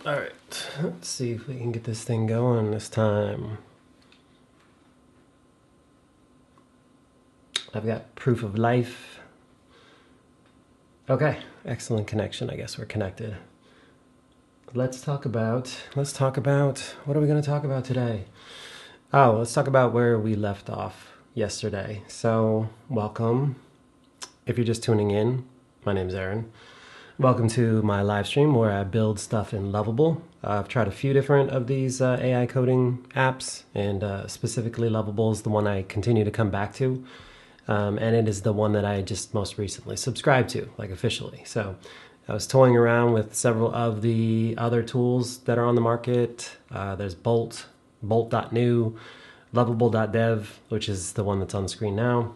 All right, let's see if we can get this thing going this time. I've got proof of life. Okay, excellent connection. I guess we're connected. Let's talk about, what are we going to talk about today? Oh, let's talk about where we left off yesterday. So, welcome. If you're just tuning in, my name's Aaron. Welcome to my live stream where I build stuff in Lovable. I've tried a few different of these AI coding apps, and specifically Lovable is the one I continue to come back to. And it is the one that I just most recently subscribed to, like officially. So I was toying around with several of the other tools that are on the market. There's Bolt.new, Lovable.dev, which is the one that's on the screen now.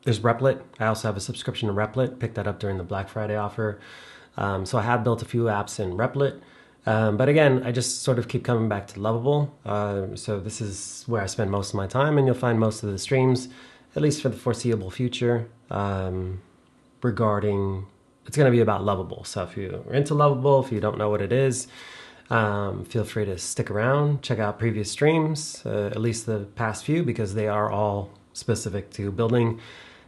There's Replit. I also have a subscription to Replit. Picked that up during the Black Friday offer. So I have built a few apps in Replit. But again, I just sort of keep coming back to Lovable. So this is where I spend most of my time, and you'll find most of the streams, at least for the foreseeable future, regarding, it's going to be about Lovable. So if you're into Lovable, if you don't know what it is, feel free to stick around, check out previous streams, at least the past few, because they are all specific to building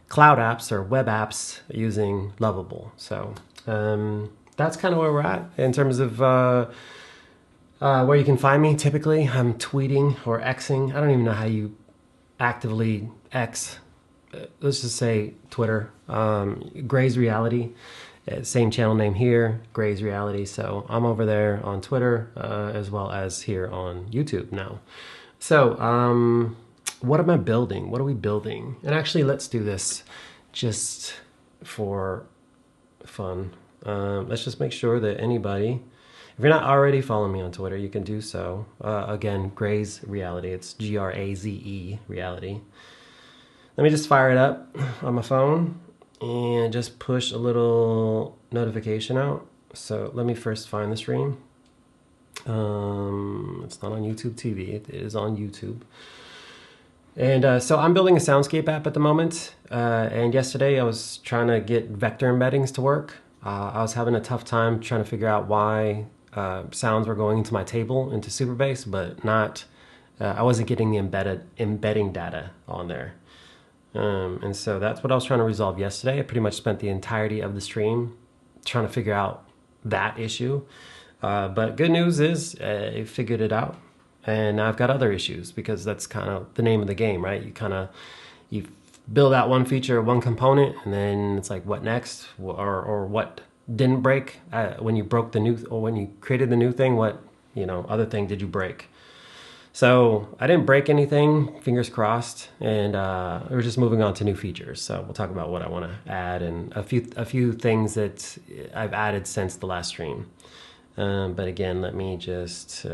cloud apps or web apps using Lovable. So that's kind of where we're at in terms of where you can find me. Typically, I'm tweeting or Xing. I don't even know how you actively X. Let's just say Twitter. Gray's Reality. Same channel name here, Gray's Reality. So I'm over there on Twitter as well as here on YouTube now. So what am I building? What are we building? And actually, let's do this just for fun. Let's just make sure that anybody, if you're not already following me on Twitter, you can do so. Again, Gray's Reality. It's Graze Reality. Let me just fire it up on my phone and just push a little notification out. So let me first find the stream. It's not on YouTube TV. It is on YouTube. And so I'm building a Soundscape app at the moment. And yesterday I was trying to get vector embeddings to work. I was having a tough time trying to figure out why sounds were going into my table, into Superbase, but not, I wasn't getting the embedding data on there. And so that's what I was trying to resolve yesterday. I pretty much spent the entirety of the stream trying to figure out that issue. But good news is I figured it out. And now I've got other issues because that's kind of the name of the game, right? You build out one feature, one component, and then it's like, what next? Or what didn't break when you broke the new, or when you created the new thing, what, other thing did you break? So I didn't break anything, fingers crossed, and we're just moving on to new features. So we'll talk about what I want to add and a few things that I've added since the last stream. But again, let me just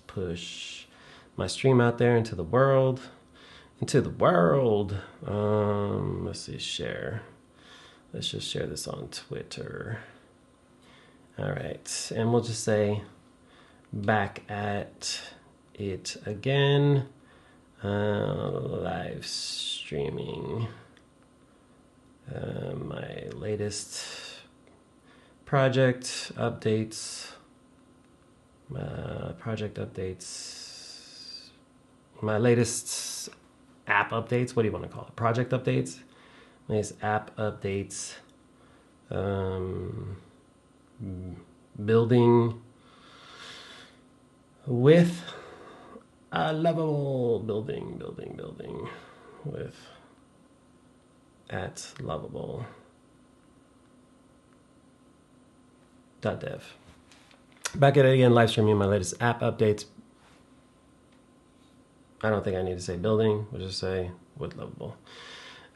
push my stream out there into the world. Let's see, share. Let's just share this on Twitter. All right, and we'll just say back at it again. Live streaming. My latest project updates. My latest app updates. What do you want to call it? Project updates. My latest app updates. Building with Lovable. Building with at Lovable. .dev. Back at it again, live streaming my latest app updates. I don't think I need to say building. We'll just say with Lovable.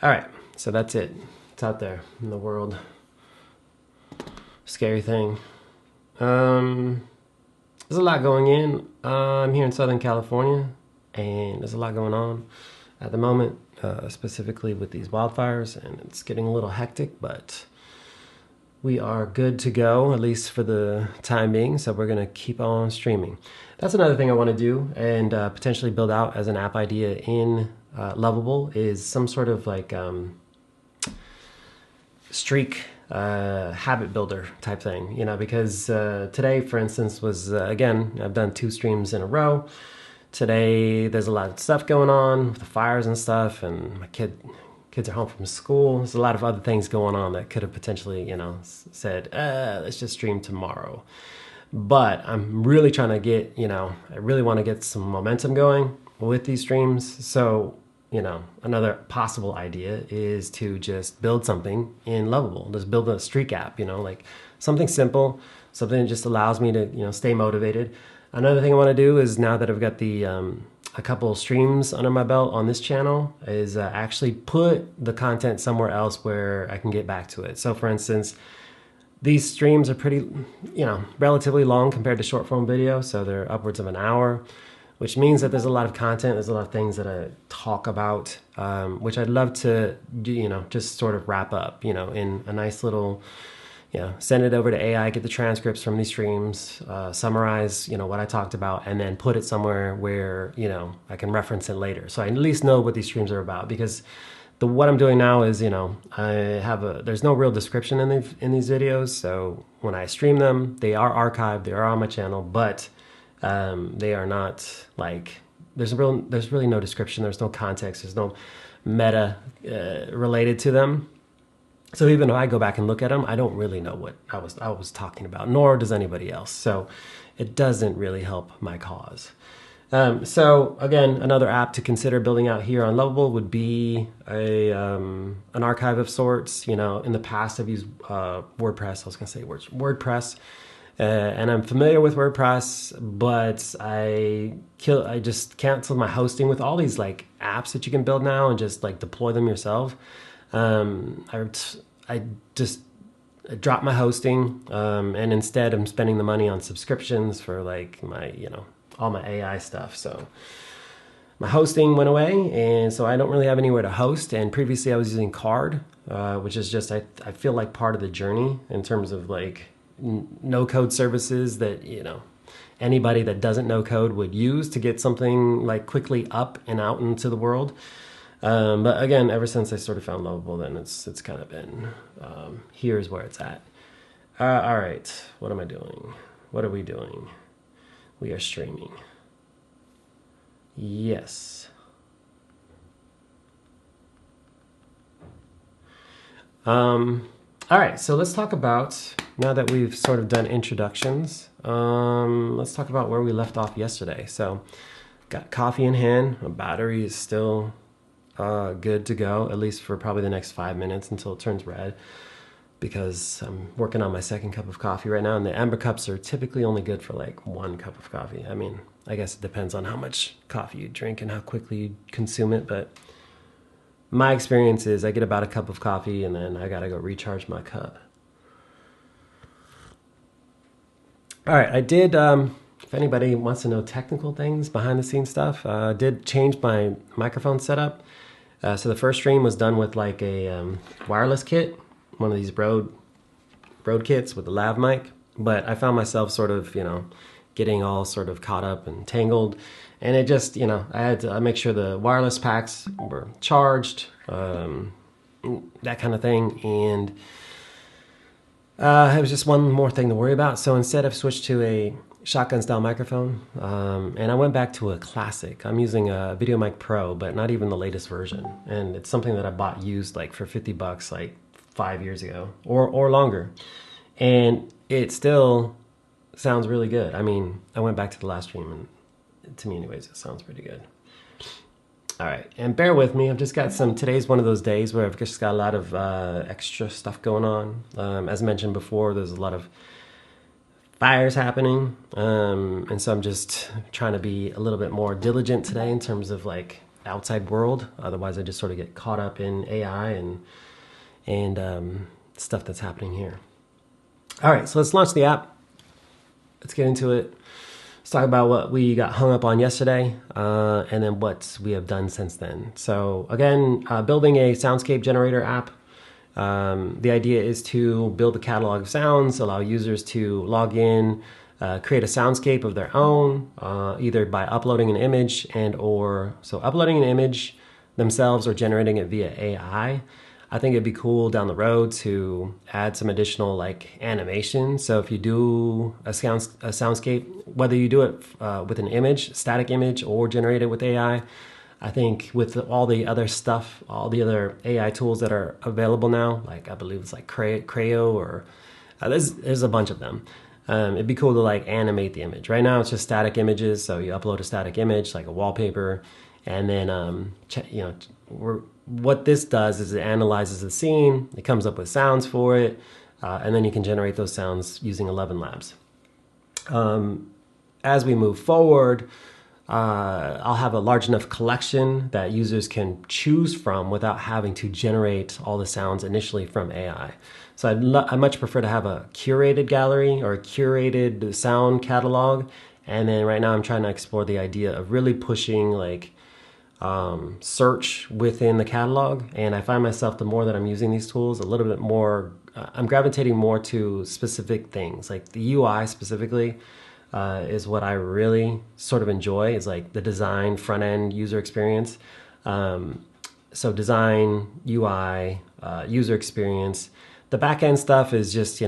All right, so that's it. It's out there in the world. Scary thing. There's a lot going in. I'm here in Southern California, and there's a lot going on at the moment, specifically with these wildfires, and it's getting a little hectic, but we are good to go, at least for the time being, so we're going to keep on streaming. That's another thing I want to do and potentially build out as an app idea in Lovable is some sort of like streak habit builder type thing, you know, because today, for instance, was again, I've done 2 streams in a row. Today, there's a lot of stuff going on with the fires and stuff, and my kids are home from school. There's a lot of other things going on that could have potentially, you know, said, let's just stream tomorrow. But I'm really trying to get, you know, I really want to get some momentum going with these streams. So, you know, another possible idea is to just build something in Lovable. Just build a streak app, you know, like something simple, something that just allows me to, you know, stay motivated. Another thing I want to do is, now that I've got the a couple streams under my belt on this channel, is actually put the content somewhere else where I can get back to it. So for instance, these streams are pretty, you know, relatively long compared to short form video. So they're upwards of an hour, which means that there's a lot of content. There's a lot of things that I talk about, which I'd love to do, you know, just sort of wrap up, you know, in a nice little, you know, send it over to AI, get the transcripts from these streams, summarize, you know, what I talked about, and then put it somewhere where, you know, I can reference it later. So I at least know what these streams are about, because what I'm doing now is, you know, there's no real description in these videos. So when I stream them, they are archived, they are on my channel, but they are not like, there's really no description, there's no context, there's no meta related to them. So even if I go back and look at them, I don't really know what I was talking about, nor does anybody else. So it doesn't really help my cause. So again, another app to consider building out here on Lovable would be an archive of sorts. You know, in the past I've used WordPress. I was going to say WordPress. And I'm familiar with WordPress, but I just canceled my hosting with all these like apps that you can build now and just like deploy them yourself. I dropped my hosting, and instead I'm spending the money on subscriptions for like my, you know, all my AI stuff. So my hosting went away, and so I don't really have anywhere to host. And previously I was using Card, which is just, I feel like part of the journey in terms of like no code services that, you know, anybody that doesn't know code would use to get something like quickly up and out into the world. But again, ever since I sort of found Lovable, then it's kind of been, here's where it's at. All right, what am I doing? What are we doing? We are streaming. Yes. All right, so let's talk about, now that we've sort of done introductions, let's talk about where we left off yesterday. So got coffee in hand, my battery is still good to go, at least for probably the next 5 minutes until it turns red, because I'm working on my second cup of coffee right now, and the Amber cups are typically only good for like 1 cup of coffee. I mean, I guess it depends on how much coffee you drink and how quickly you consume it, but my experience is I get about a cup of coffee and then I gotta go recharge my cup. All right, I did, if anybody wants to know technical things, behind the scenes stuff, I did change my microphone setup. So the first stream was done with like a wireless kit, one of these Rode kits with a lav mic, but I found myself sort of, you know, getting all sort of caught up and tangled, and it just, you know, I had to make sure the wireless packs were charged, that kind of thing, and it was just one more thing to worry about. So instead I've switched to a shotgun style microphone, and I went back to a classic. I'm using a VideoMic Pro, but not even the latest version, and it's something that I bought used like for $50 like 5 years ago or longer, and it still sounds really good. I mean, I went back to the last stream, and to me anyways, it sounds pretty good. All right, and bear with me, I've just got today's one of those days where I've just got a lot of extra stuff going on. As mentioned before, there's a lot of fires happening, and so I'm just trying to be a little bit more diligent today in terms of like outside world. Otherwise I just sort of get caught up in AI and stuff that's happening here. All right, so let's launch the app. Let's get into it. Let's talk about what we got hung up on yesterday, and then what we have done since then. So again, building a Soundscape generator app. The idea is to build a catalog of sounds, allow users to log in, create a soundscape of their own, either by uploading an image uploading an image themselves or generating it via AI. I think it'd be cool down the road to add some additional like animation. So if you do a soundscape, whether you do it with an image, static image, or generate it with AI, I think with all the other stuff, all the other AI tools that are available now, like I believe it's like Creo or there's a bunch of them. It'd be cool to like animate the image. Right now it's just static images, so you upload a static image like a wallpaper, and then what this does is it analyzes the scene, it comes up with sounds for it, and then you can generate those sounds using 11 Labs. As we move forward, I'll have a large enough collection that users can choose from without having to generate all the sounds initially from AI. So I much prefer to have a curated gallery or a curated sound catalog. And then right now I'm trying to explore the idea of really pushing like search within the catalog. And I find myself, the more that I'm using these tools, a little bit more, I'm gravitating more to specific things. Like the UI specifically is what I really sort of enjoy, is like the design, front end user experience. So design, UI, user experience. The back end stuff is just,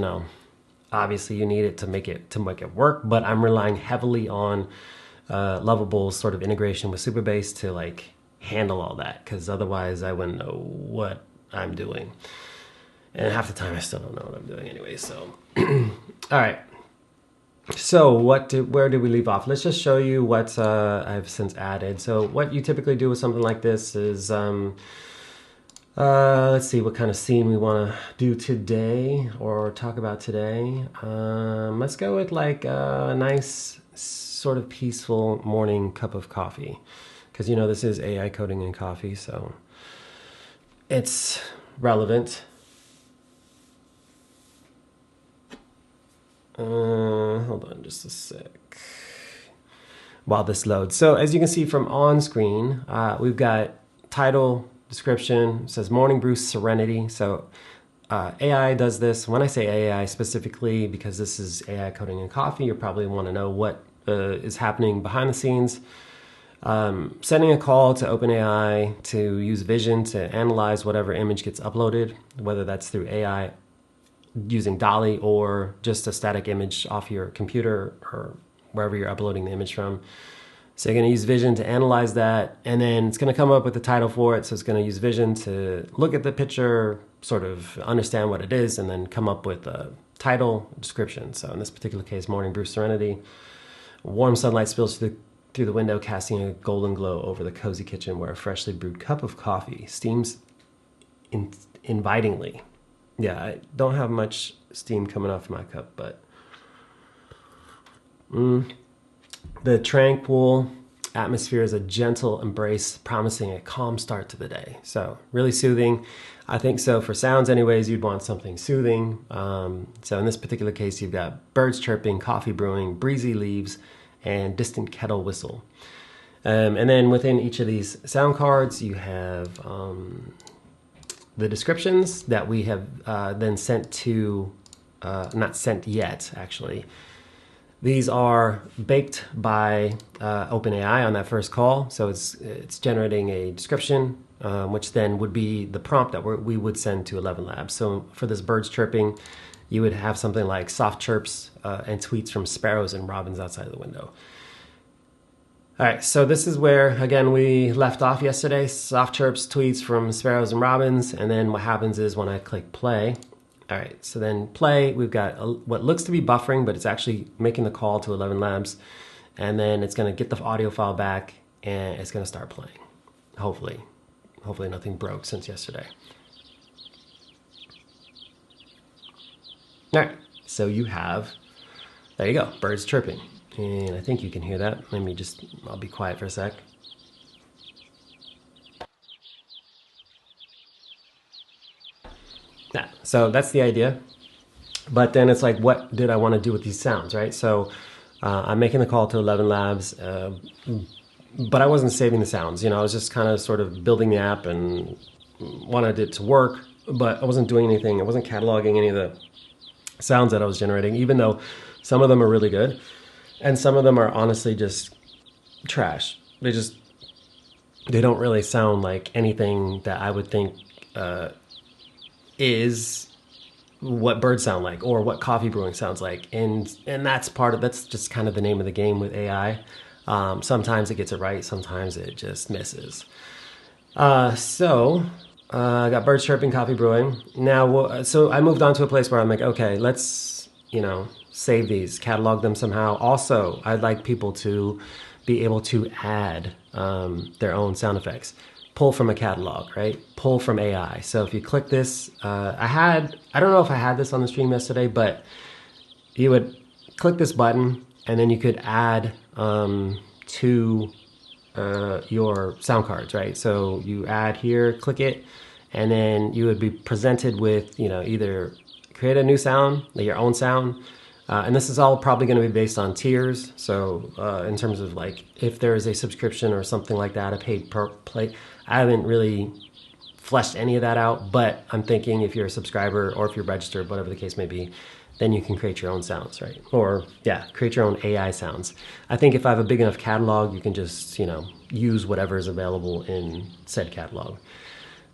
obviously you need it to make it work, but I'm relying heavily on Lovable's sort of integration with Supabase to like handle all that, because otherwise I wouldn't know what I'm doing. And half the time I still don't know what I'm doing anyway, so. All right. So where did we leave off? Let's just show you what I've since added. So what you typically do with something like this is, let's see what kind of scene we want to do today or talk about today. Let's go with like a nice sort of peaceful morning cup of coffee, because this is AI coding and coffee, so it's relevant. Hold on just a sec while this loads. So as you can see from on screen, we've got title, description, it says Morning Brew Serenity. So AI does this. When I say AI specifically, because this is AI coding and coffee, you probably want to know what is happening behind the scenes. Sending a call to OpenAI to use vision to analyze whatever image gets uploaded, whether that's through AI using DALL-E or just a static image off your computer or wherever you're uploading the image from. So you're going to use vision to analyze that, and then it's going to come up with the title for it. So it's going to use vision to look at the picture, sort of understand what it is, and then come up with a title, description. So in this particular case, Morning Brew Serenity. Warm sunlight spills through the window, casting a golden glow over the cozy kitchen where a freshly brewed cup of coffee steams invitingly. Yeah, I don't have much steam coming off my cup, but the tranquil atmosphere is a gentle embrace, promising a calm start to the day. So really soothing. I think so for sounds anyways, you'd want something soothing. So in this particular case, you've got birds chirping, coffee brewing, breezy leaves, and distant kettle whistle. And then within each of these sound cards, you have the descriptions that we have then sent to, not sent yet, actually. These are baked by OpenAI on that first call. So it's generating a description, which then would be the prompt that we would send to 11 Labs. So for this birds chirping, you would have something like soft chirps and tweets from sparrows and robins outside of the window. All right, so this is where, again, we left off yesterday. Soft chirps, tweets from sparrows and robins. And then what happens is when I click play, all right, so then play, we've got what looks to be buffering, but it's actually making the call to 11 Labs. And then it's going to get the audio file back, and it's going to start playing. Hopefully nothing broke since yesterday. All right, so you have, there you go, birds chirping. And I think you can hear that. I'll be quiet for a sec. Yeah, so that's the idea. But then it's like, what did I want to do with these sounds, right? So I'm making the call to 11 Labs, but I wasn't saving the sounds. I was just kind of sort of building the app and wanted it to work, but I wasn't doing anything. I wasn't cataloging any of the sounds that I was generating, even though some of them are really good. And some of them are honestly just trash. They don't really sound like anything that I would think is what birds sound like or what coffee brewing sounds like, and that's just kind of the name of the game with AI. Sometimes it gets it right, sometimes it just misses. I got birds chirping, coffee brewing. Now, so I moved on to a place where I'm like, okay, let's save these, catalog them somehow. Also, I'd like people to be able to add their own sound effects. Pull from a catalog, right? Pull from AI. So if you click this, I don't know if I had this on the stream yesterday, but you would click this button and then you could add to your sound cards, right? So you add here, click it, and then you would be presented with, either create a new sound, like your own sound. And this is all probably going to be based on tiers. So in terms of like, if there is a subscription or something like that, a paid per play, I haven't really fleshed any of that out, but I'm thinking if you're a subscriber or if you're registered, whatever the case may be, then you can create your own sounds, right? Or create your own AI sounds. I think if I have a big enough catalog, you can just, use whatever is available in said catalog.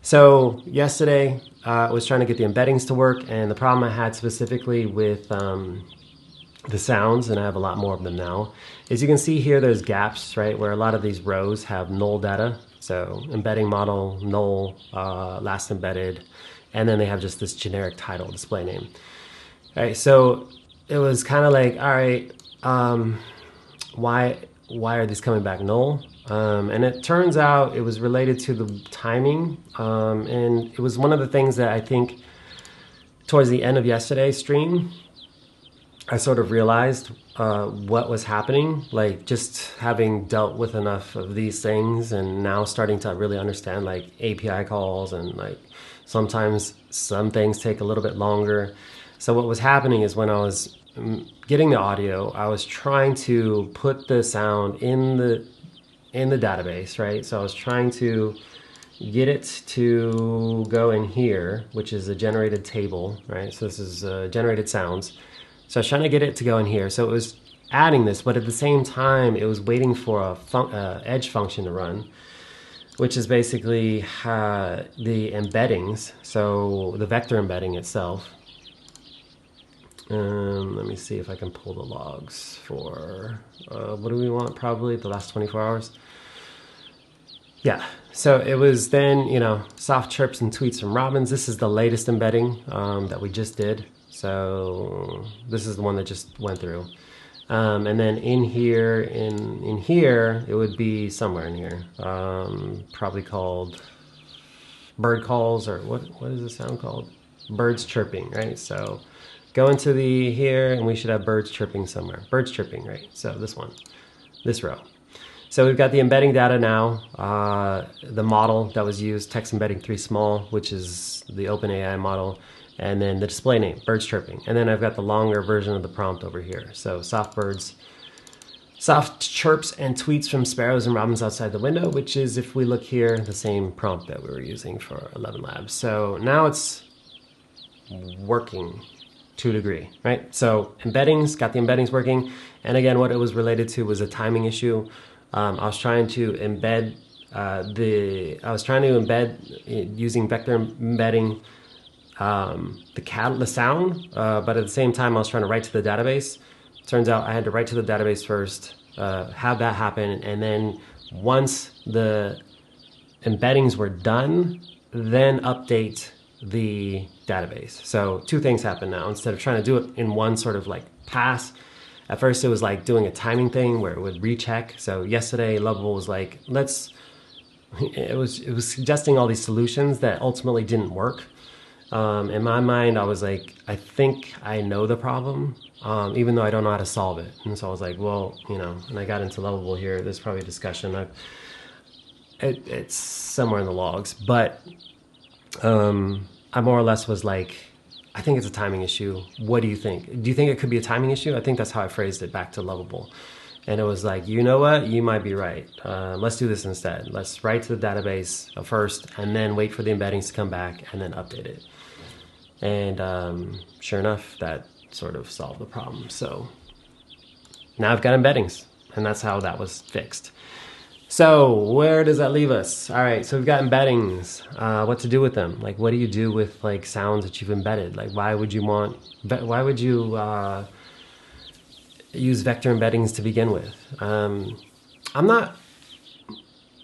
So yesterday, I was trying to get the embeddings to work, and the problem I had specifically with the sounds, and I have a lot more of them now, is you can see here there's gaps, right, where a lot of these rows have null data. So embedding model, null, last embedded, and then they have just this generic title display name. All right, so it was kind of like, all right, why are these coming back null? And it turns out it was related to the timing, and it was one of the things that I think towards the end of yesterday's stream, I sort of realized what was happening, like just having dealt with enough of these things and now starting to really understand like API calls, and like sometimes some things take a little bit longer. So what was happening is when I was getting the audio, I was trying to put the sound in the database, right? So I was trying to get it to go in here, which is a generated table, right? So this is generated sounds. So I was trying to get it to go in here. So it was adding this, but at the same time, it was waiting for a edge function to run, which is basically the embeddings. So the vector embedding itself. Let me see if I can pull the logs for, what do we want? Probably the last 24 hours. Yeah, so it was then, soft chirps and tweets from Robins. This is the latest embedding that we just did. So this is the one that just went through. And then in here, in here, it would be somewhere in here, probably called bird calls, or what is the sound called? Birds chirping, right? So go into the here, and we should have birds chirping somewhere. Birds chirping, right? So this one, this row. So we've got the embedding data now, the model that was used, text embedding 3 small, which is the OpenAI model, and then the display name, birds chirping. And then I've got the longer version of the prompt over here. So soft chirps and tweets from sparrows and robins outside the window, which is, if we look here, the same prompt that we were using for 11 Labs. So now it's working to a degree, right? So embeddings, got the embeddings working. And again, what it was related to was a timing issue. I was trying to embed using vector embedding the sound, but at the same time I was trying to write to the database. Turns out I had to write to the database first, have that happen, and then once the embeddings were done, then update the database. So 2 things happen now. Instead of trying to do it in one sort of like pass, at first it was like doing a timing thing where it would recheck. So yesterday Lovable was like, it was suggesting all these solutions that ultimately didn't work. In my mind, I was like, I think I know the problem, even though I don't know how to solve it. And so I was like, well, and I got into Lovable here. There's probably a discussion. It's somewhere in the logs, but I more or less was like, I think it's a timing issue. What do you think? Do you think it could be a timing issue? I think that's how I phrased it back to Lovable. And it was like, you know what? You might be right. Let's do this instead. Let's write to the database first, and then wait for the embeddings to come back, and then update it. And sure enough, that sort of solved the problem. So now I've got embeddings, and that's how that was fixed. So where does that leave us? All right, so we've got embeddings. What to do with them? Like, what do you do with like sounds that you've embedded? Like, why would you use vector embeddings to begin with? I'm not.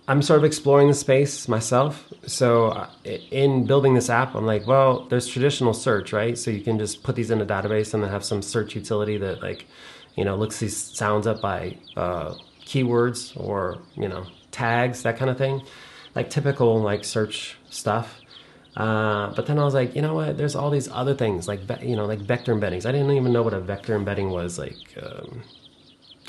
I'm sort of exploring the space myself. So in building this app, I'm like, well, there's traditional search, right? So you can just put these in a database and then have some search utility that like, looks these sounds up by keywords or, tags, that kind of thing. Like typical like search stuff. But then I was like, you know what? There's all these other things like, like vector embeddings. I didn't even know what a vector embedding was like.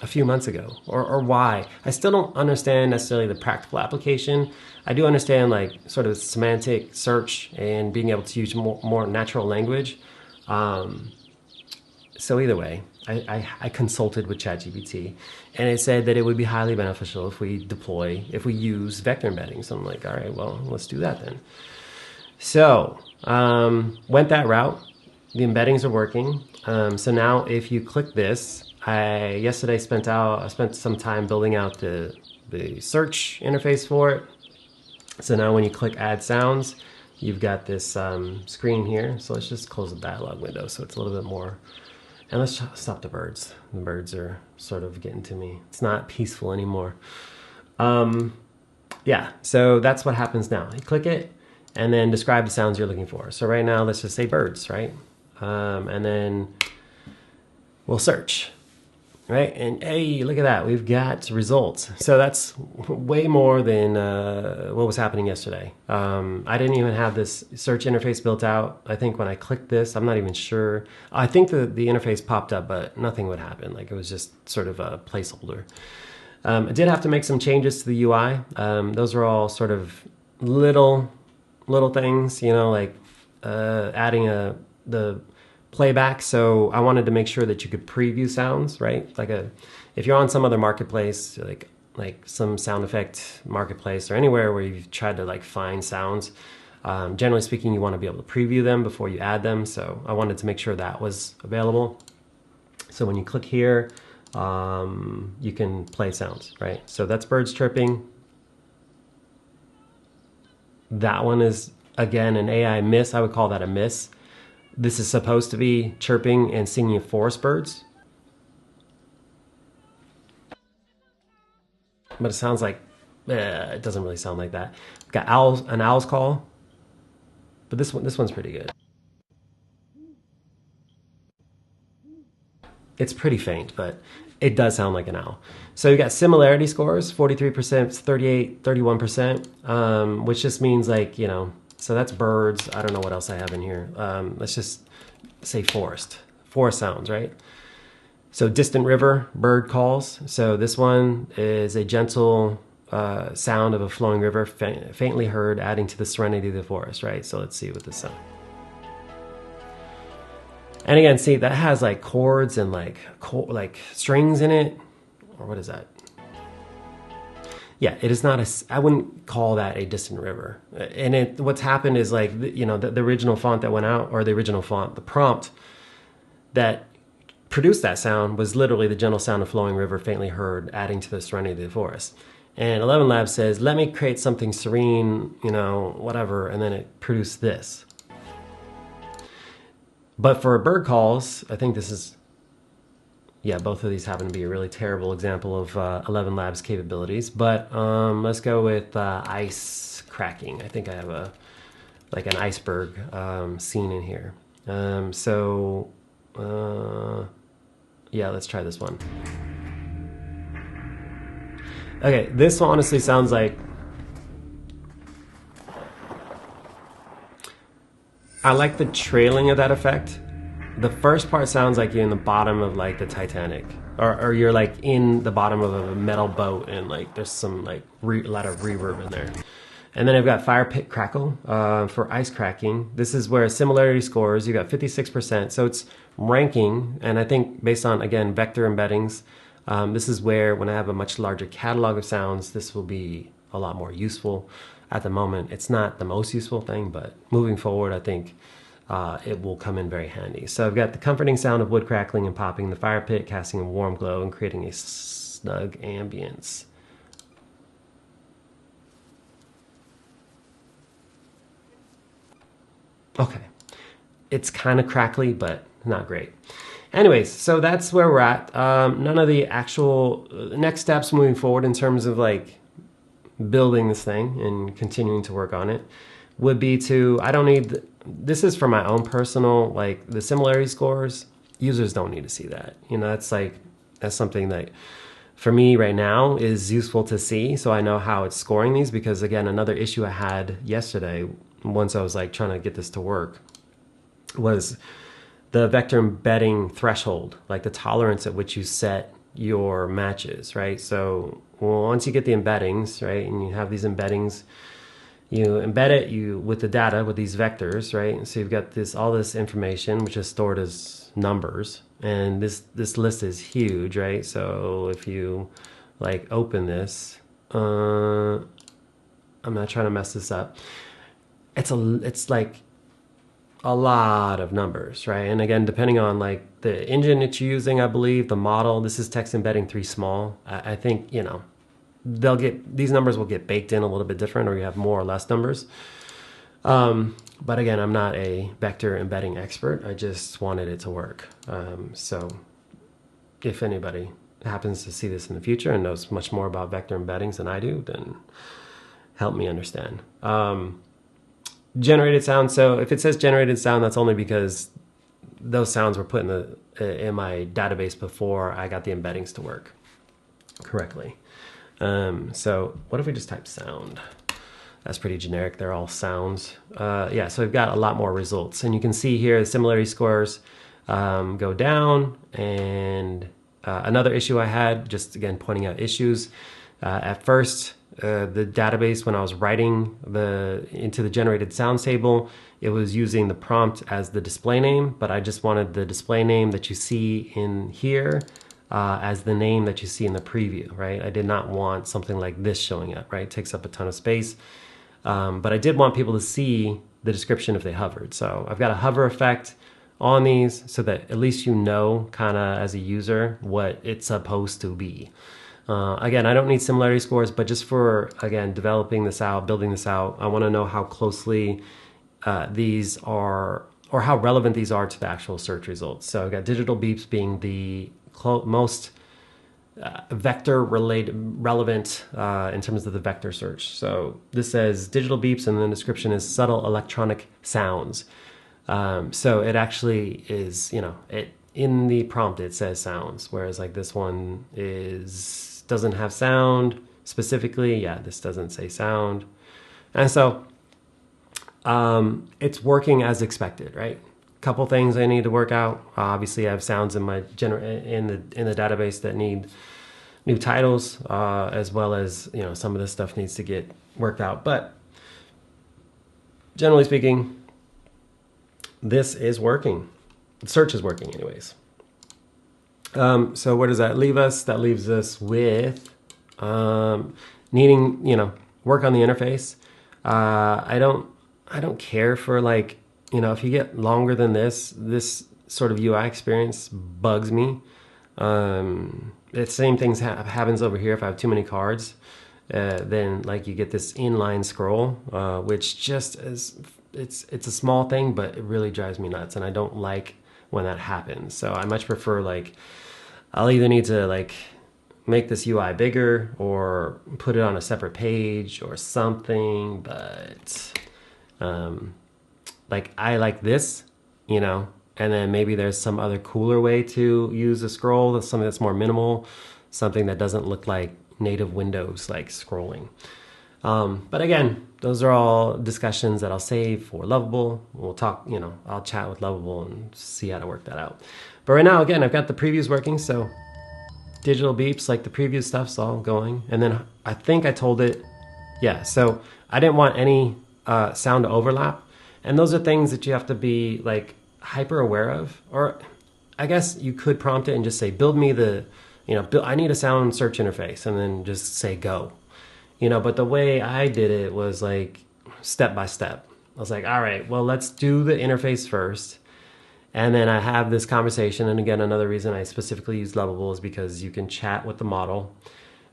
A few months ago, or why. I still don't understand necessarily the practical application. I do understand like sort of semantic search and being able to use more natural language. So either way, I consulted with ChatGPT and it said that it would be highly beneficial if we use vector embeddings. So I'm like, all right, well, let's do that then. So went that route. The embeddings are working. So now if you click this, I yesterday spent some time building out the search interface for it. So now when you click add sounds, you've got this screen here. So let's just close the dialog window so it's a little bit more. And let's stop the birds. The birds are sort of getting to me. It's not peaceful anymore. Yeah, so that's what happens now. You click it and then describe the sounds you're looking for. So right now, let's just say birds, right? And then we'll search. Right, and hey, look at that, we've got results. So that's way more than what was happening yesterday. I didn't even have this search interface built out. I think when I clicked this, I'm not even sure. I think the interface popped up, but nothing would happen. Like it was just sort of a placeholder. I did have to make some changes to the UI. Those are all sort of little things, like adding the playback. So I wanted to make sure that you could preview sounds, right? If you're on some other marketplace, like some sound effect marketplace or anywhere where you've tried to like find sounds, generally speaking, you want to be able to preview them before you add them. So I wanted to make sure that was available. So when you click here, you can play sounds, right? So that's birds chirping. That one is, again, an AI miss. I would call that a miss. This is supposed to be chirping and singing forest birds. But it sounds like, it doesn't really sound like that. We've got an owl's call. But this one's pretty good. It's pretty faint, but it does sound like an owl. So you got similarity scores, 43%, 38, 31%, which just means like, so that's birds. I don't know what else I have in here. Let's just say forest sounds, right? So distant river, bird calls. So this one is a gentle sound of a flowing river, faintly heard, adding to the serenity of the forest, right? So let's see what this sounds. And again, see, that has like chords and like strings in it. Or what is that? Yeah, it is not I wouldn't call that a distant river. And what's happened is like, the original font that went out, or the prompt that produced that sound was literally the gentle sound of flowing river, faintly heard, adding to the serenity of the forest. And 11 Labs says, let me create something serene, whatever, and then it produced this. But for bird calls, I think this is, yeah, both of these happen to be a really terrible example of 11 Labs capabilities. But let's go with ice cracking. I think I have an iceberg scene in here. Yeah, let's try this one. Okay, this honestly sounds like, I like the trailing of that effect. The first part sounds like you're in the bottom of like the Titanic, or you're like in the bottom of a metal boat and like there's some like a lot of reverb in there. And then I've got fire pit crackle for ice cracking. This is where similarity scores, you got 56%. So it's ranking, and I think based on, again, vector embeddings, this is where when I have a much larger catalog of sounds, this will be a lot more useful. At the moment, it's not the most useful thing, but moving forward, I think it will come in very handy. So I've got the comforting sound of wood crackling and popping, the fire pit casting a warm glow and creating a snug ambience. Okay. It's kind of crackly, but not great. Anyways, so that's where we're at. None of the actual next steps moving forward in terms of like building this thing and continuing to work on it would be to, I don't need, this is for my own personal, like the similarity scores, users don't need to see that. You know, that's something that for me right now is useful to see. So I know how it's scoring these, because again, another issue I had yesterday, once I was like trying to get this to work, was the vector embedding threshold, like the tolerance at which you set your matches, right? So once you get the embeddings, right, and you have these embeddings, you embed it with the data with these vectors, right? So you've got all this information which is stored as numbers, and this list is huge, right? So if you like open this, I'm not trying to mess this up. It's like a lot of numbers, right? And again, depending on like the engine that you're using, I believe the model, this is text embedding 3 small. I think, you know, these numbers will get baked in a little bit different, or you have more or less numbers. But again, I'm not a vector embedding expert. I just wanted it to work. So if anybody happens to see this in the future and knows much more about vector embeddings than I do, then help me understand. Generated sound. So if it says generated sound, that's only because those sounds were put in my database before I got the embeddings to work correctly. So what if we just type sound? That's pretty generic. They're all sounds. Yeah, so we've got a lot more results. And you can see here the similarity scores go down. And another issue I had, just again pointing out issues, at first, the database, when I was writing into the generated sounds table, it was using the prompt as the display name, but I just wanted the display name that you see in here as the name that you see in the preview, right? I did not want something like this showing up, right? It takes up a ton of space. But I did want people to see the description if they hovered. So I've got a hover effect on these so that at least you know kind of as a user what it's supposed to be. Again, I don't need similarity scores, but just for, again, developing this out, building this out, I want to know how closely these are, or how relevant these are to the actual search results. So I've got digital beeps being the most vector relevant in terms of the vector search. So this says digital beeps, and the description is subtle electronic sounds. So it actually is, you know, in the prompt it says sounds, whereas like this one doesn't have sound specifically. Yeah, this doesn't say sound. And so it's working as expected, right? Couple things I need to work out. Obviously I have sounds in my in the database that need new titles, as well as, you know, some of this stuff needs to get worked out. But generally speaking, this is working. The search is working anyways. So where does that leave us? That leaves us with needing, you know, work on the interface. I don't care for, like, you know, if you get longer than this sort of UI experience bugs me. The same things happens over here. If I have too many cards, then like you get this inline scroll, which just is, it's a small thing, but it really drives me nuts, and I don't like when that happens. So I much prefer, like, I'll either need to like make this UI bigger or put it on a separate page or something, but like I like this, you know, and then maybe there's some other cooler way to use a scroll, that's something that's more minimal, something that doesn't look like native Windows like scrolling. But again, those are all discussions that I'll save for Lovable. We'll talk, you know, I'll chat with Lovable and see how to work that out. But right now, again, I've got the previews working, so digital beeps, like the preview stuff's all going. And then I think I told it, yeah, so I didn't want any sound to overlap. And those are things that you have to be like hyper aware of. Or I guess you could prompt it and just say, build me the, you know, I need a sound search interface, and then just say go. You know, but the way I did it was like step by step. I was like, all right, well, let's do the interface first. And then I have this conversation. And again, another reason I specifically use Lovable is because you can chat with the model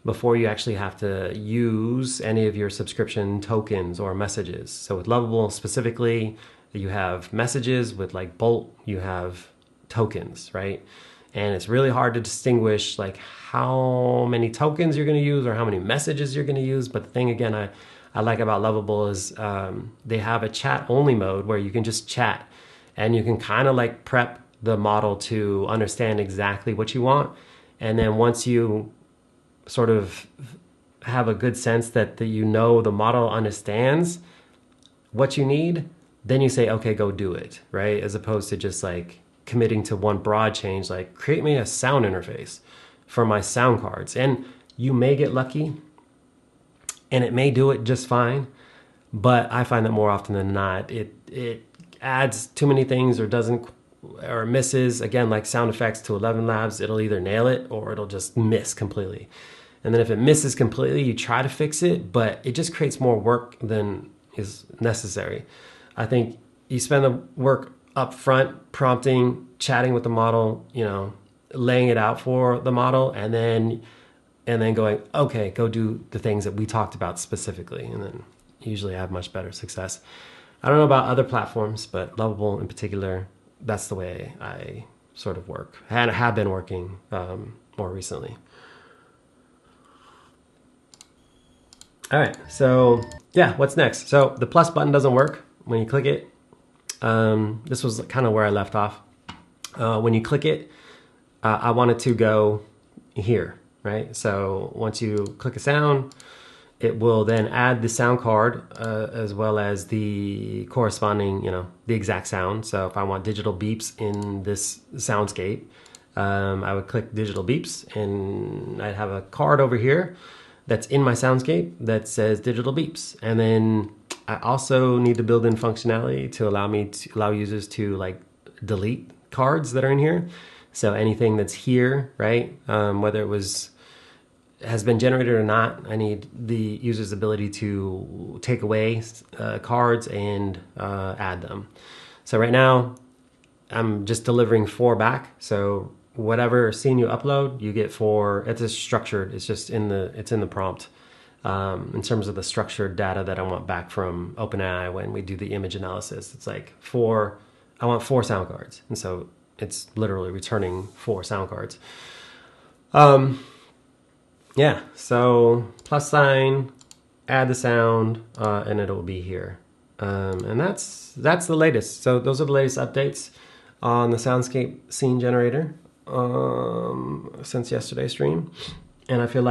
before you actually have to use any of your subscription tokens or messages. So with Lovable specifically, You have messages with like bolt, you have tokens, right? And it's really hard to distinguish like how many tokens you're going to use or how many messages you're going to use. But the thing again I like about Lovable is they have a chat only mode where you can just chat and you can kind of like prep the model to understand exactly what you want. And then once you sort of have a good sense that you know the model understands what you need, then you say, okay, go do it, right? As opposed to just like committing to one broad change, like create me a sound interface for my sound cards. And you may get lucky and it may do it just fine, but I find that more often than not, it adds too many things or doesn't, or misses. Again, like sound effects to 11 Labs, it'll either nail it or it'll just miss completely. And then if it misses completely, you try to fix it, but it just creates more work than is necessary. I think you spend the work up front, prompting, chatting with the model, you know, laying it out for the model, and then going, okay, go do the things that we talked about specifically, and then usually have much better success. I don't know about other platforms, but Lovable in particular, that's the way I sort of work and have been working more recently. All right, so yeah, what's next? So the plus button doesn't work when you click it. This was kind of where I left off. When you click it, I wanted to go here, right? So once you click a sound, it will then add the sound card as well as the corresponding, you know, the exact sound. So if I want digital beeps in this soundscape, I would click digital beeps and I'd have a card over here that's in my soundscape that says digital beeps. And then I also need to build in functionality to allow users to like delete cards that are in here. So anything that's here, right? Whether it has been generated or not, I need the user's ability to take away cards and add them. So right now I'm just delivering 4 back. So whatever scene you upload, you get 4. It's just structured. It's just in the prompt in terms of the structured data that I want back from OpenAI when we do the image analysis. It's like 4. I want 4 sound cards, and so it's literally returning 4 sound cards. Yeah. So plus sign, add the sound, and it'll be here. And that's the latest. So those are the latest updates on the Soundscape scene generator since yesterday's stream, and I feel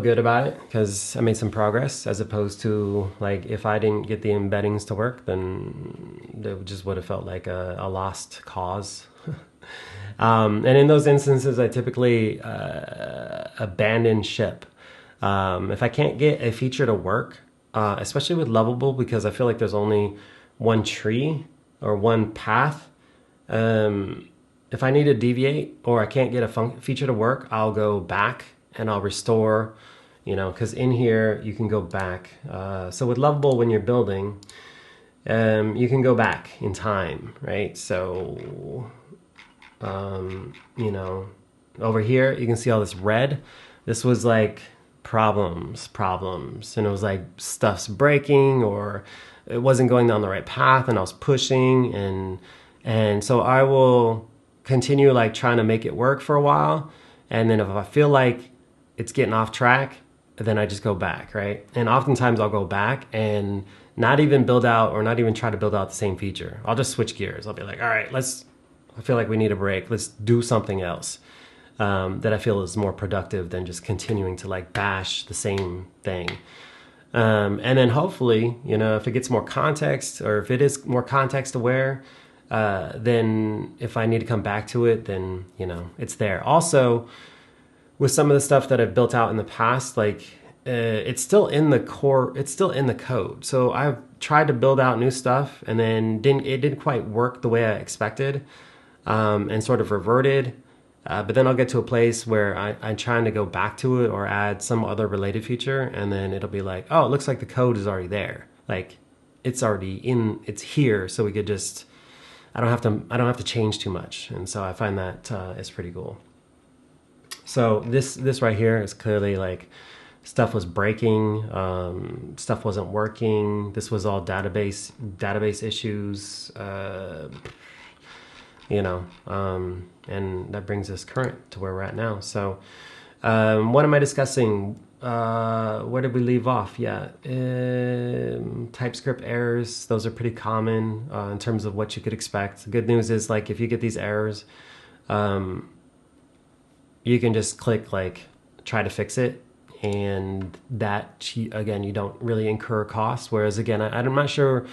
good about it because I made some progress, as opposed to like if I didn't get the embeddings to work, then it just would have felt like a lost cause. And in those instances, I typically abandon ship. If I can't get a feature to work, especially with Lovable, because I feel like there's only one tree or one path. If I need to deviate or I can't get a feature to work, I'll go back and I'll restore, you know, because in here you can go back. So with Lovable, when you're building, you can go back in time, right? So, you know, over here you can see all this red. This was like problems, and it was like stuff's breaking or it wasn't going down the right path, and I was pushing, and so I will continue like trying to make it work for a while, and then if I feel like it's getting off track, then I just go back, right? And oftentimes I'll go back and not even build out or not even try to build out the same feature. I'll just switch gears. I'll be like, all right, I feel like we need a break. Let's do something else that I feel is more productive than just continuing to like bash the same thing. And then hopefully, you know, if it gets more context, or if it is more context aware, then if I need to come back to it, then, you know, it's there. Also, with some of the stuff that I've built out in the past, like it's still in the core, it's still in the code. So I've tried to build out new stuff and then it didn't quite work the way I expected, and sort of reverted. But then I'll get to a place where I'm trying to go back to it or add some other related feature, and then it'll be like, oh, it looks like the code is already there. Like it's it's here. So we could just, I don't have to change too much. And so I find that is pretty cool. So this right here is clearly like stuff was breaking, stuff wasn't working. This was all database issues, and that brings us current to where we're at now. So what am I discussing? Where did we leave off? Yeah, TypeScript errors, those are pretty common in terms of what you could expect. The good news is, like, if you get these errors, you can just click like try to fix it, and that, again, you don't really incur costs. Whereas, again, I'm not sure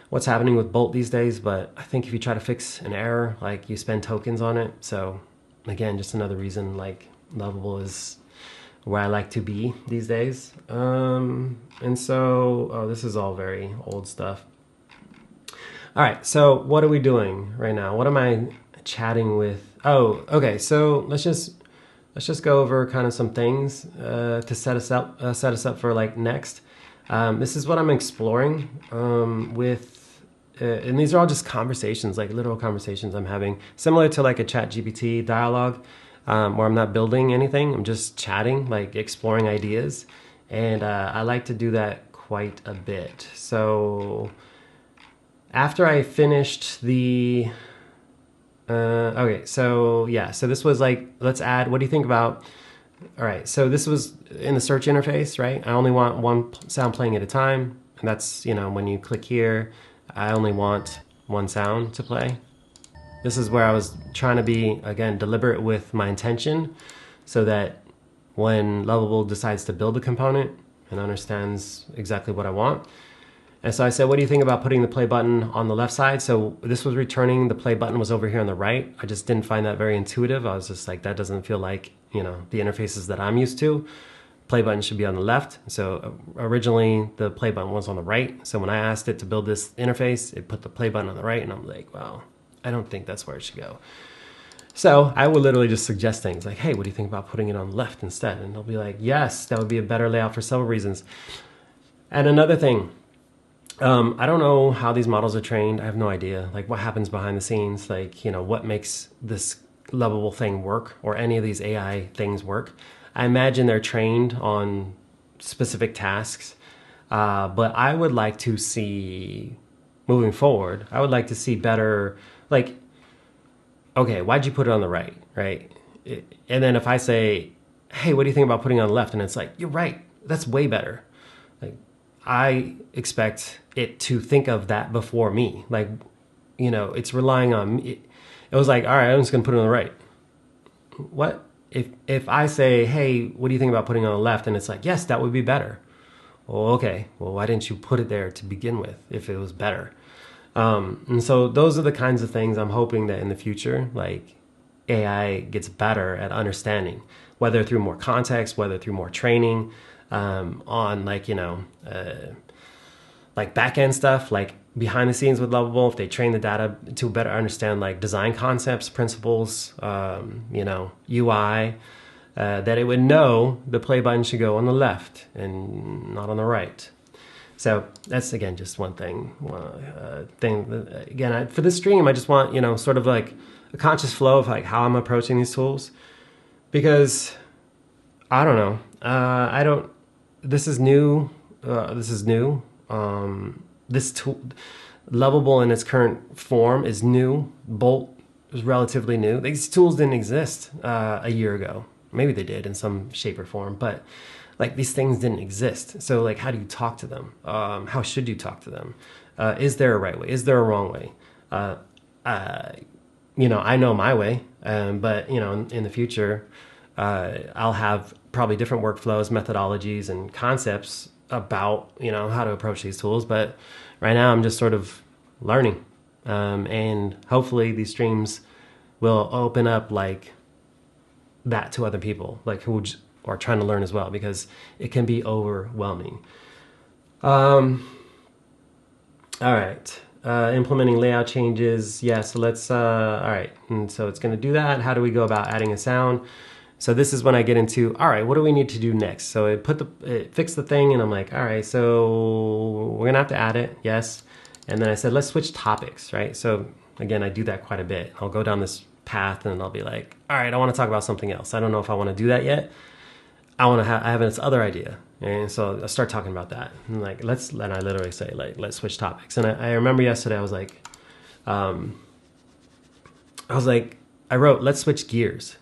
what's happening with Bolt these days, but I think if you try to fix an error, like, you spend tokens on it. So again, just another reason, like, Lovable is where I like to be these days. And so, this is all very old stuff. All right, so what are we doing right now? What am I chatting with? Oh, okay, so let's just go over kind of some things to set us up for, like, next. This is what I'm exploring with, and these are all just conversations, like literal conversations I'm having, similar to like a ChatGPT dialogue, where I'm not building anything, I'm just chatting, like exploring ideas, and I like to do that quite a bit. So after I finished the okay, so yeah, so this was like, let's add, what do you think about, all right, so this was in the search interface, right? I only want one sound playing at a time, and that's, when you click here, I only want one sound to play. This is where I was trying to be, again, deliberate with my intention, so that when Lovable decides to build a component and understands exactly what I want. And so I said, what do you think about putting the play button on the left side? So this was returning, the play button was over here on the right. I just didn't find that very intuitive. I was just like, that doesn't feel like, the interfaces that I'm used to. Play button should be on the left. So originally the play button was on the right. So when I asked it to build this interface, it put the play button on the right, and I'm like, well, I don't think that's where it should go. So I will literally just suggest things like, hey, what do you think about putting it on the left instead? And they'll be like, yes, that would be a better layout for several reasons. And another thing, I don't know how these models are trained. I have no idea, like, what happens behind the scenes, like, what makes this Lovable thing work, or any of these AI things work. I imagine they're trained on specific tasks, but I would like to see, moving forward, I would like to see better, like, okay, why'd you put it on the right, right? And then if I say, hey, what do you think about putting it on the left? And it's like, you're right, that's way better. Like, I expect it to think of that before me. Like, it's relying on me. It was like, all right, I'm just gonna put it on the right. What? If I say, hey, what do you think about putting it on the left? And it's like, yes, that would be better. Well, okay, well, why didn't you put it there to begin with if it was better? And so those are the kinds of things I'm hoping that in the future, like, AI gets better at understanding, whether through more context, whether through more training, on, like, like back-end stuff, like behind the scenes with Lovable, if they train the data to better understand, like, design concepts, principles, UI, that it would know the play button should go on the left and not on the right. So that's, again, just one thing. Again, for this stream, I just want, sort of like a conscious flow of, like, how I'm approaching these tools, because I don't know. This is new. This tool, Lovable in its current form, is new. Bolt is relatively new. These tools didn't exist a year ago. Maybe they did in some shape or form, but, like, these things didn't exist. So, like, how do you talk to them? How should you talk to them? Is there a right way? Is there a wrong way? I know my way, but, in the future, I'll have probably different workflows, methodologies, and concepts about, how to approach these tools. But right now I'm just sort of learning, and hopefully these streams will open up, like, that to other people, like, who are trying to learn as well, because it can be overwhelming. All right, implementing layout changes. Yeah, so let's all right, and so it's going to do that. How do we go about adding a sound? So this is when I get into, all right, what do we need to do next? So it fixed the thing, and I'm like, all right, so we're gonna have to add it, yes. And then I said, let's switch topics, right? So again, I do that quite a bit. I'll go down this path and I'll be like, all right, I wanna talk about something else. I don't know if I wanna do that yet. I have this other idea. And so I start talking about that. And like, and I literally say like, let's switch topics. And I remember yesterday I wrote, let's switch gears.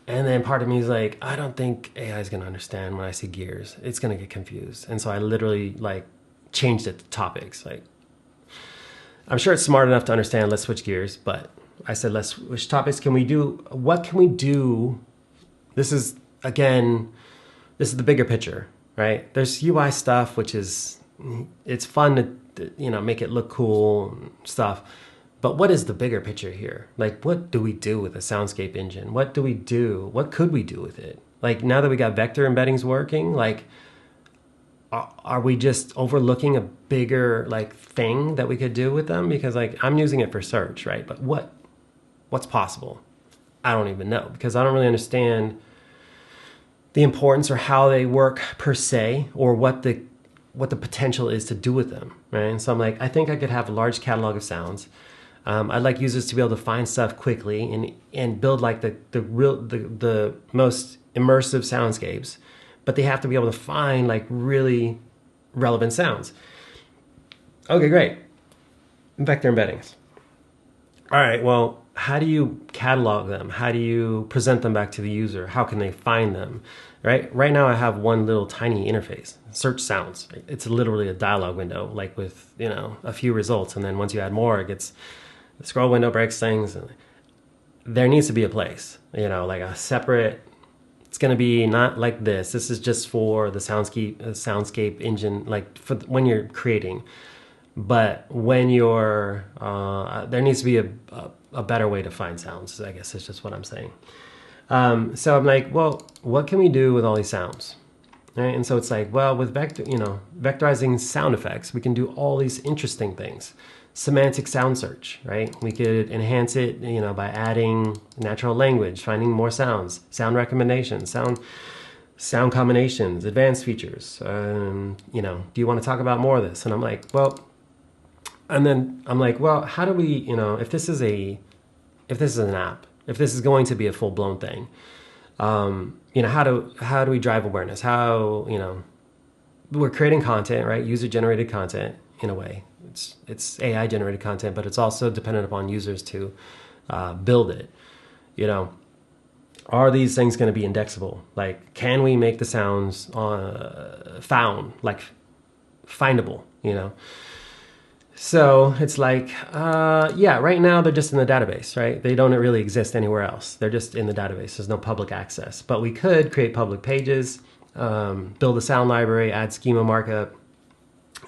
And then part of me is like, I don't think AI is going to understand when I say gears. It's going to get confused. And so I literally like changed it to topics. Like, I'm sure it's smart enough to understand, let's switch gears. But I said, let's switch topics. What can we do? This is the bigger picture, right? There's UI stuff, which is, it's fun to, make it look cool and stuff. But what is the bigger picture here? Like, what do we do with a Soundscape engine? What do we do? What could we do with it? Like, now that we got vector embeddings working, like, are we just overlooking a bigger, like, thing that we could do with them? Because, like, I'm using it for search, right? But what's possible? I don't even know, because I don't really understand the importance or how they work per se, or what the potential is to do with them, right? And so I'm like, I think I could have a large catalog of sounds. I'd like users to be able to find stuff quickly and build like the most immersive soundscapes, but they have to be able to find like really relevant sounds. Okay, great. Vector embeddings. All right, well, how do you catalog them? How do you present them back to the user? How can they find them? Right now I have one little tiny interface, search sounds. It's literally a dialog window, like with, a few results. And then once you add more, it gets, the scroll window breaks things. And there needs to be a place, like a separate, it's going to be not like this. This is just for the Soundscape engine, like for when you're creating. But when you're, there needs to be a better way to find sounds, I guess is just what I'm saying. So I'm like, well, what can we do with all these sounds? Right? And so it's like, well, with vectorizing sound effects, we can do all these interesting things. Semantic sound search, right? We could enhance it, by adding natural language, finding more sounds, sound recommendations, sound combinations, advanced features. Do you want to talk about more of this? And I'm like, well, how do we, if this is an app, if this is going to be a full-blown thing, how do we drive awareness? How, we're creating content, right? User-generated content in a way. It's AI-generated content, but it's also dependent upon users to build it. Are these things going to be indexable? Like, can we make the sounds found, like findable, So it's like, right now they're just in the database, right? They don't really exist anywhere else. They're just in the database. There's no public access. But we could create public pages, build a sound library, add schema markup.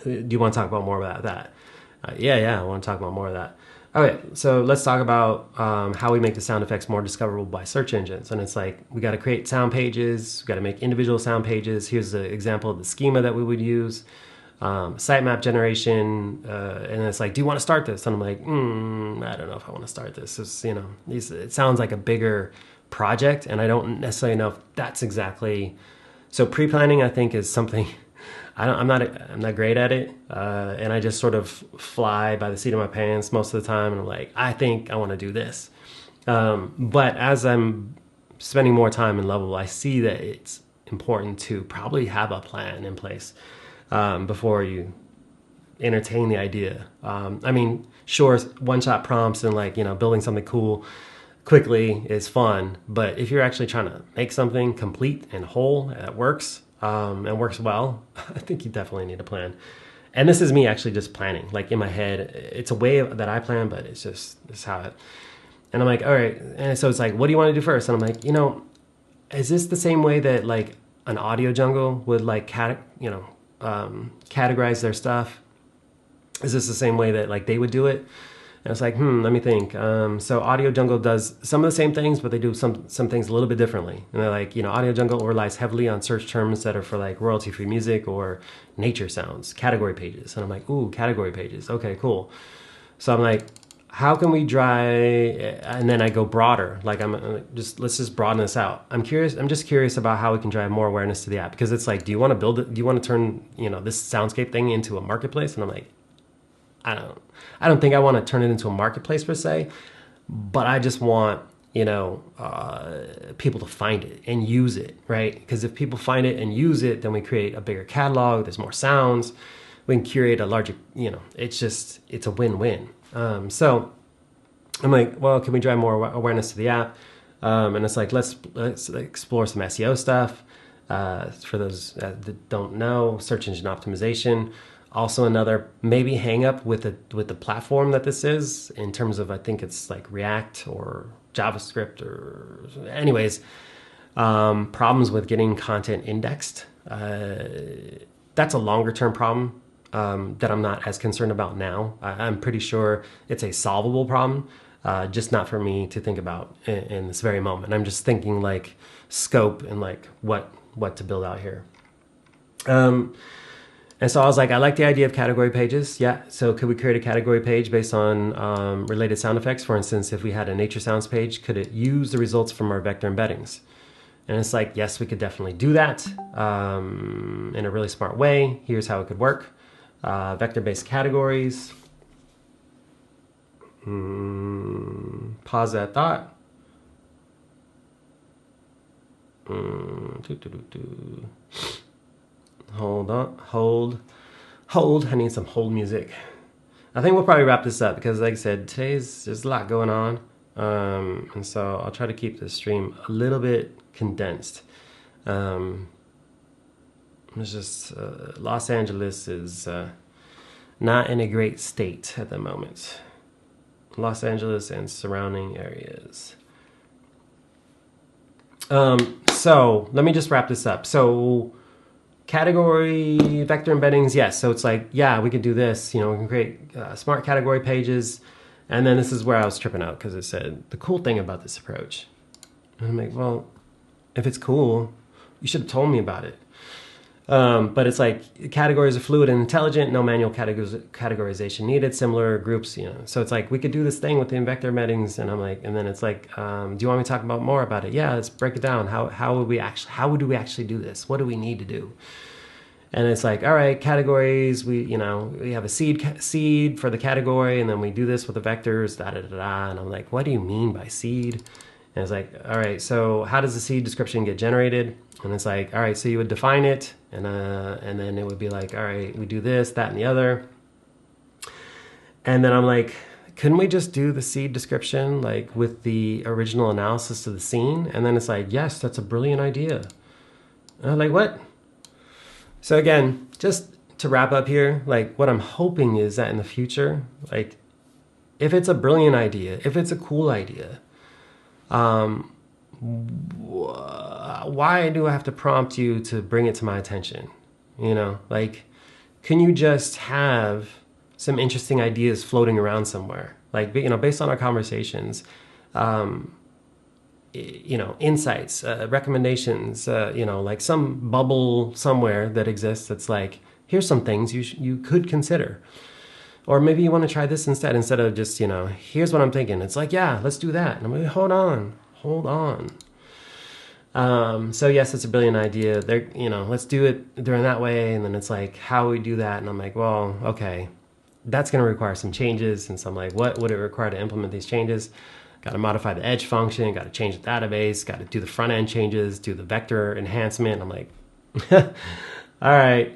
Do you want to talk about more about that? Yeah, I want to talk about more of that. Okay, so let's talk about how we make the sound effects more discoverable by search engines. And it's like, we got to create sound pages. We got to make individual sound pages. Here's the example of the schema that we would use. Sitemap generation, and it's like, do you want to start this? And I'm like, I don't know if I want to start this. It sounds like a bigger project, and I don't necessarily know if that's exactly. So pre-planning, I think, is something I'm not great at it, and I just sort of fly by the seat of my pants most of the time, and I'm like, I think I want to do this. But as I'm spending more time in Lovable, I see that it's important to probably have a plan in place before you entertain the idea. Sure, one-shot prompts and building something cool quickly is fun, but if you're actually trying to make something complete and whole that works and works well, I think you definitely need a plan. And this is me actually just planning, like in my head. It's a way that I plan, but it's how it. And I'm like, all right. And so it's like, what do you want to do first? And I'm like, is this the same way that like an audio jungle would categorize their stuff? Is this the same way that like they would do it? And it's like, let me think. So Audio Jungle does some of the same things, but they do some things a little bit differently. And they're like, Audio Jungle relies heavily on search terms that are for like royalty-free music or nature sounds, category pages. And I'm like, ooh, category pages. Okay, cool. So I'm like, how can we drive? And then I go broader. Like let's just broaden this out. I'm just curious about how we can drive more awareness to the app, because it's like, do you want to build it? Do you want to turn, this Soundscape thing into a marketplace? And I'm like, I don't think I want to turn it into a marketplace per se, but I just want people to find it and use it, right? Because if people find it and use it, then we create a bigger catalog. There's more sounds. We can curate a larger, it's a win-win. So I'm like, well, can we drive more awareness to the app? And it's like, let's explore some SEO stuff. For those that don't know, search engine optimization. Also another maybe hang up with the platform that this is in terms of, I think it's like React or JavaScript or anyways, problems with getting content indexed. That's a longer term problem that I'm not as concerned about now. I'm pretty sure it's a solvable problem, just not for me to think about in this very moment. I'm just thinking like scope and like what to build out here. And so I was like, I like the idea of category pages. Yeah. So could we create a category page based on related sound effects? For instance, if we had a nature sounds page, could it use the results from our vector embeddings? And it's like, yes, we could definitely do that in a really smart way. Here's how it could work. Vector-based categories. Pause that thought. Hold on, hold. I need some hold music. I think we'll probably wrap this up because, like I said, there's a lot going on. And so I'll try to keep the stream a little bit condensed. It's just Los Angeles is not in a great state at the moment. Los Angeles and surrounding areas. So let me just wrap this up. So category vector embeddings, yes. So it's like, yeah, we could do this. We can create smart category pages. And then this is where I was tripping out because it said the cool thing about this approach. And I'm like, well, if it's cool, you should have told me about it. But it's like categories are fluid and intelligent, no manual categorization needed, similar groups, So it's like we could do this thing with the vector embeddings, and I'm like, and then it's like, do you want me to talk about more about it? Yeah, let's break it down. How would we actually do this? What do we need to do? And it's like, all right, categories. We have a seed for the category, and then we do this with the vectors. Da da da da. And I'm like, what do you mean by seed? And it's like, all right, so how does the seed description get generated? And it's like, all right, so you would define it, and then it would be like, all right, we do this, that, and the other. And then I'm like, couldn't we just do the seed description like with the original analysis of the scene? And then it's like, yes, that's a brilliant idea. And I'm like, what? So again, just to wrap up here, like what I'm hoping is that in the future, like if it's a brilliant idea, if it's a cool idea, why do I have to prompt you to bring it to my attention? Like, can you just have some interesting ideas floating around somewhere? Like, based on our conversations, insights, recommendations, like some bubble somewhere that exists that's like, here's some things you could consider. Or maybe you want to try this instead of just, here's what I'm thinking. It's like, yeah, let's do that. And I'm like, hold on. So yes, it's a brilliant idea. Let's do it during that way. And then it's like, how we do that? And I'm like, well, okay, that's going to require some changes. And so I'm like, what would it require to implement these changes? Got to modify the edge function, got to change the database, got to do the front end changes, do the vector enhancement. I'm like, all right.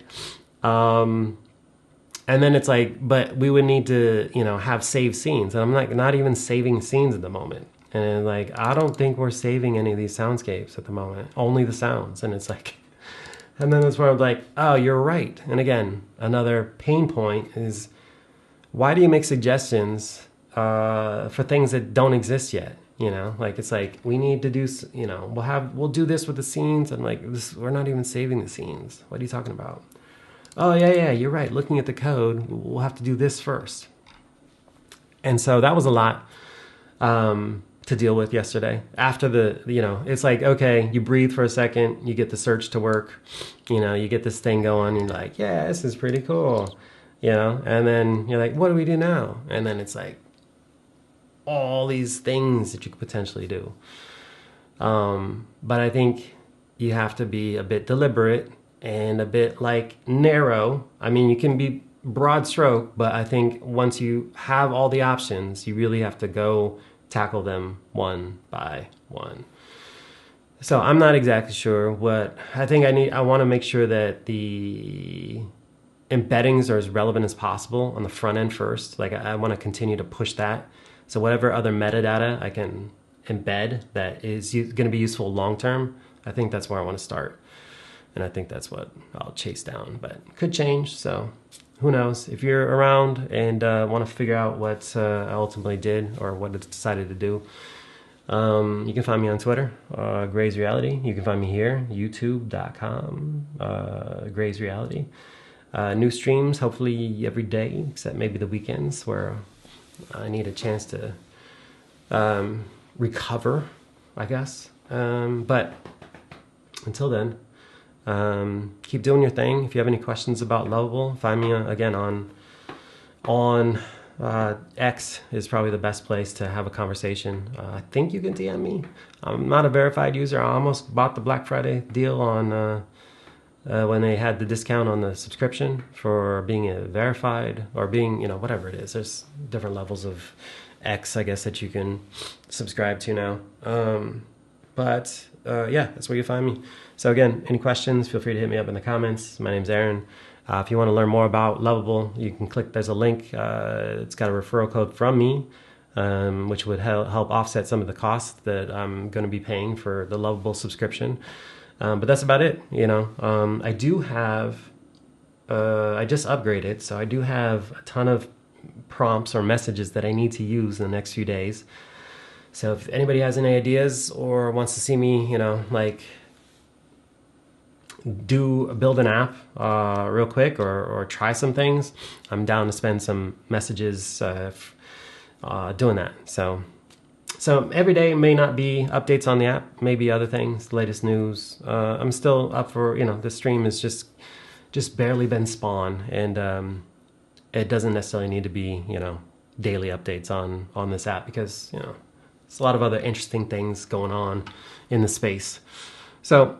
And then it's like, but we would need to, have saved scenes. And I'm like, not even saving scenes at the moment. And like, I don't think we're saving any of these soundscapes at the moment, only the sounds. And it's like, and then that's where I'm like, oh, you're right. And again, another pain point is, why do you make suggestions for things that don't exist yet? Like it's like, we need to do, we'll do this with the scenes. And like, we're not even saving the scenes. What are you talking about? Oh, yeah, you're right. Looking at the code, we'll have to do this first. And so that was a lot to deal with yesterday. After it's like, okay, you breathe for a second, you get the search to work, you get this thing going, and you're like, yeah, this is pretty cool, and then you're like, what do we do now? And then it's like all these things that you could potentially do. But I think you have to be a bit deliberate and a bit like narrow. I mean, you can be broad stroke, but I think once you have all the options, you really have to go tackle them one by one. So I'm not exactly sure what I think I want to make sure that the embeddings are as relevant as possible on the front end first. Like I want to continue to push that. So whatever other metadata I can embed that is going to be useful long term, I think that's where I want to start. And I think that's what I'll chase down, but it could change. So who knows? If you're around and want to figure out what I ultimately did or what I decided to do, you can find me on Twitter, Gray's Reality. You can find me here, youtube.com, Gray's Reality. New streams, hopefully every day, except maybe the weekends where I need a chance to recover, I guess. But until then, keep doing your thing. If you have any questions about Lovable, find me again on X is probably the best place to have a conversation. I think you can DM me. I'm not a verified user. I almost bought the Black Friday deal on when they had the discount on the subscription for being a verified or being, whatever it is. There's different levels of X, I guess, that you can subscribe to now. But that's where you find me. So again, any questions, feel free to hit me up in the comments. My name's Aaron. If you want to learn more about Lovable, you can click, there's a link. It's got a referral code from me, which would help offset some of the costs that I'm going to be paying for the Lovable subscription. But that's about it. I do have, I just upgraded, so I do have a ton of prompts or messages that I need to use in the next few days. So if anybody has any ideas or wants to see me, build an app real quick or try some things, I'm down to spend some messages doing that. So every day may not be updates on the app, maybe other things, latest news. I'm still up for, the stream is just barely been spawned, and it doesn't necessarily need to be, daily updates on this app because, there's a lot of other interesting things going on in the space. So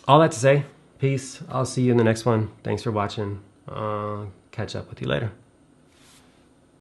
all that to say, peace. I'll see you in the next one. Thanks for watching. Catch up with you later.